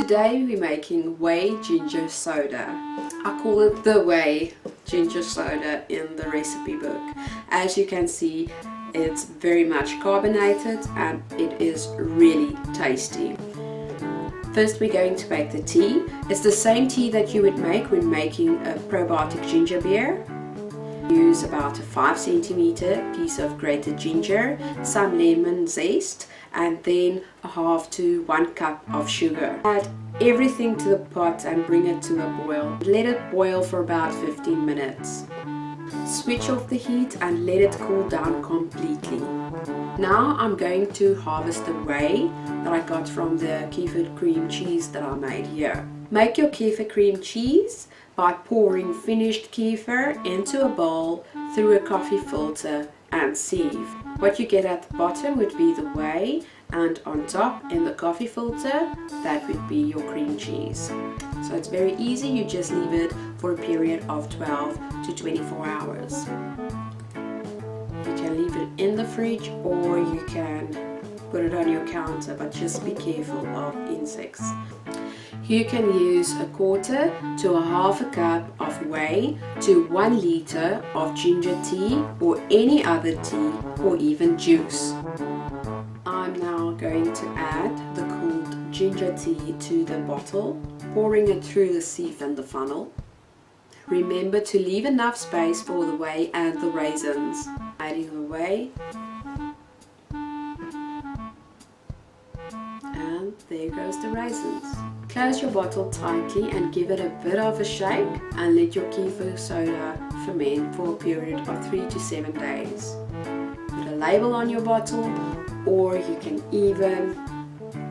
Today we're making whey ginger soda. I call it the whey ginger soda in the recipe book. As you can see, it's very much carbonated and it is really tasty. First we're going to make the tea. It's the same tea that you would make when making a probiotic ginger beer. Use about a 5 cm piece of grated ginger, some lemon zest, and then a half to 1 cup of sugar. Add everything to the pot and bring it to a boil. Let it boil for about 15 minutes. Switch off the heat and let it cool down completely. Now I'm going to harvest the whey that I got from the kefir cream cheese that I made here. Make your kefir cream cheese by pouring finished kefir into a bowl through a coffee filter and sieve. What you get at the bottom would be the whey, and on top in the coffee filter that would be your cream cheese. So it's very easy, you just leave it for a period of 12 to 24 hours. You can leave it in the fridge or you can put it on your counter, but just be careful of insects. You can use a quarter to a half a cup of whey to 1 liter of ginger tea or any other tea or even juice. I'm now going to add the cooled ginger tea to the bottle, pouring it through the sieve and the funnel. Remember to leave enough space for the whey and the raisins. Adding the whey. And there goes the raisins. Close your bottle tightly and give it a bit of a shake and let your kefir soda ferment for a period of 3 to 7 days. Put a label on your bottle, or you can even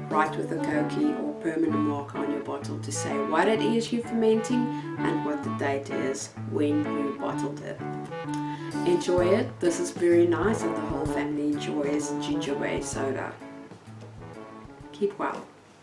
write with a Koki or permanent marker on your bottle to say what it is you're fermenting and what the date is when you bottled it. Enjoy it. This is very nice and the whole family enjoys ginger whey soda. Keep well.